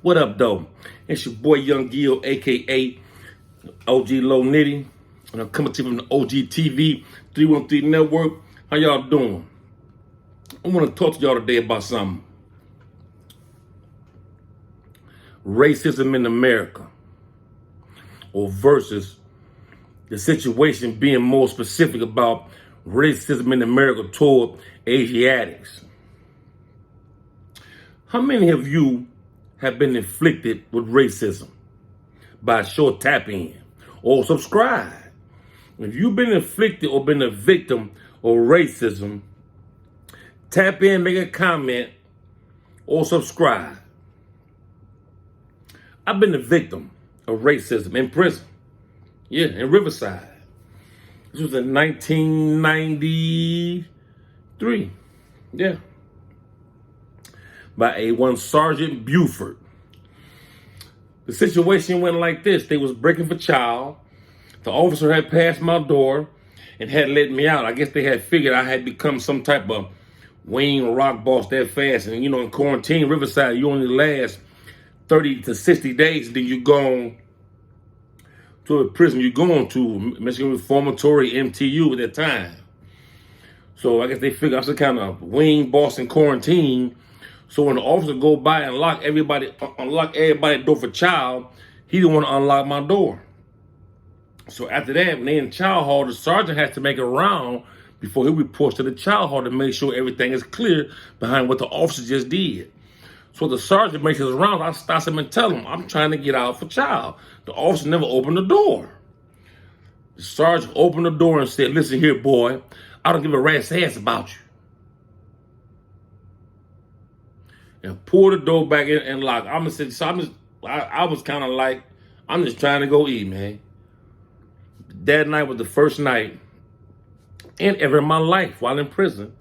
What up, though? It's your boy YoungEl, aka OG Low Nitty, and I'm coming to you from the OG TV 313 Network. How y'all doing? I want to talk to y'all today about something. Racism in America, or versus the situation being more specific about racism in America toward Asiatics. How many of you have been inflicted with racism by a short tap in or subscribe? If you've been inflicted or been a victim of racism, tap in, make a comment, or subscribe. I've been a victim of racism in prison. Yeah, in Riverside. This was in 1993. Yeah. By a one Sergeant Buford. The situation went like this. They was breaking for child. The officer had passed my door and had let me out. I guess they had figured I had become some type of Wayne rock boss that fast. And in quarantine, Riverside, you only last 30 to 60 days. Then you go to a prison. You're going to Michigan Reformatory MTU at that time. So I guess they figured I was some kind of Wayne boss in quarantine. So when the officer go by and unlock everybody door for child, he didn't want to unlock my door. So after that, when they in child hall, the sergeant has to make a round before he reports to the child hall to make sure everything is clear behind what the officer just did. So the sergeant makes his rounds. I stop him and tell him, I'm trying to get out for child. The officer never opened the door. The sergeant opened the door and said, listen here, boy, I don't give a rat's ass about you. And pulled the door back in and locked. I was kind of like, I'm just trying to go eat, man. That night was the first night and ever in my life while in prison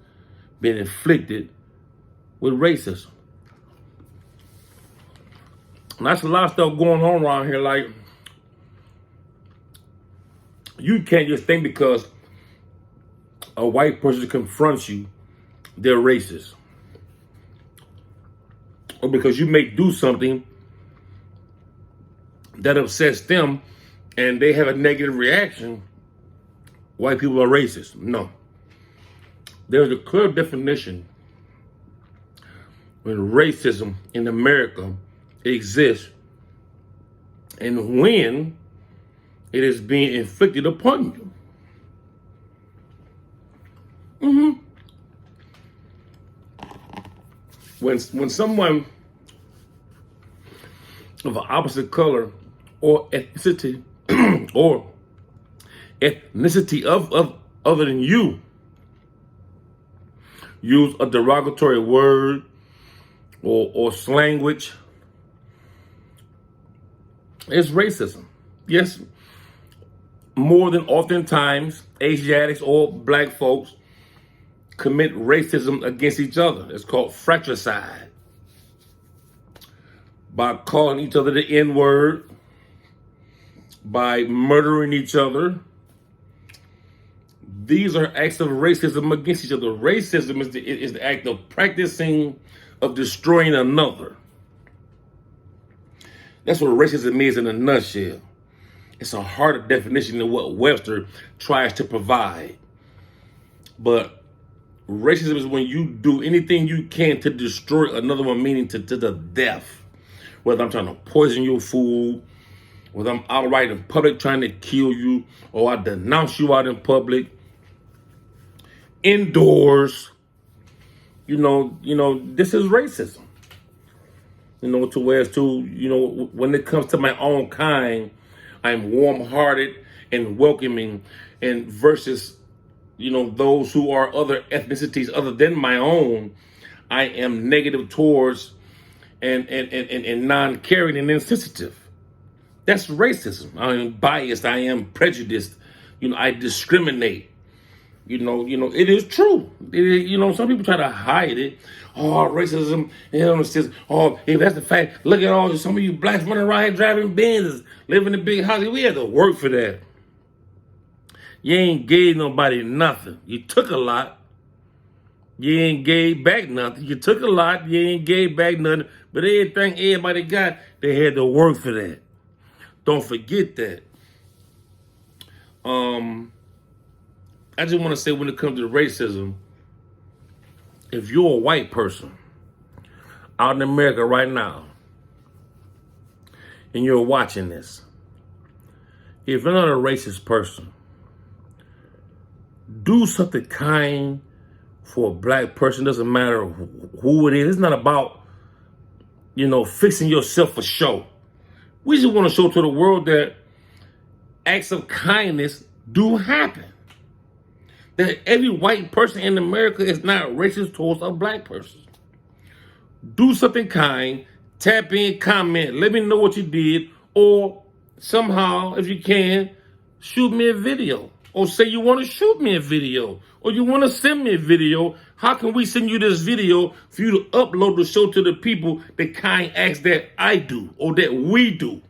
being inflicted with racism. And that's a lot of stuff going on around here. Like, you can't just think because a white person confronts you, they're racist. Or because you may do something that upsets them and they have a negative reaction, white people are racist. No. There's a clear definition when racism in America exists and when it is being inflicted upon you. When someone of an opposite color or ethnicity or ethnicity of other than you use a derogatory word or language, it's racism. Yes, more than oftentimes, Asiatics or black folks commit racism against each other. It's called fratricide. By calling each other the N-word, by murdering each other. These are acts of racism against each other. Racism is the act of practicing of destroying another. That's what racism is in a nutshell. It's a harder definition than what Webster tries to provide. But racism is when you do anything you can to destroy another one, meaning to the death. Whether I'm trying to poison your food, whether I'm outright in public trying to kill you, or I denounce you out in public, indoors, this is racism. To where it's when it comes to my own kind, I'm warm-hearted and welcoming, and versus, those who are other ethnicities other than my own, I am negative towards and non-caring and insensitive. That's racism. I am biased. I am prejudiced. I discriminate. It is true. Some people try to hide it. Oh, racism. It's just, if that's the fact, look at some of you blacks running around here driving Benzes, living in big houses. We had to work for that. You ain't gave nobody nothing. You took a lot, You ain't gave back nothing. You took a lot, you ain't gave back nothing. But everything everybody got, they had to work for that. Don't forget that. I just want to say when it comes to racism, if you're a white person out in America right now, and you're watching this, if you're not a racist person, do something kind for a black person. Doesn't matter who it is. It's not about, fixing yourself for show. We just want to show to the world that acts of kindness do happen. That every white person in America is not racist towards a black person. Do something kind, tap in, comment, let me know what you did, or somehow, if you can, shoot me a video. Or say you want to shoot me a video, or you want to send me a video. How can we send you this video for you to upload the show to the people the kind acts that I do or that we do?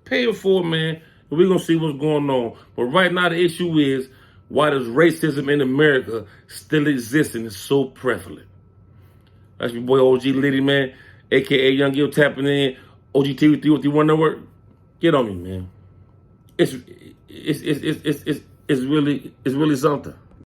Pay it forward, man, and we're going to see what's going on. But right now, the issue is, why does racism in America still exist and is so prevalent? That's your boy OG Liddy, man, a.k.a. YoungEl tapping in. OG TV 313 network. Get on me, man. It's really something.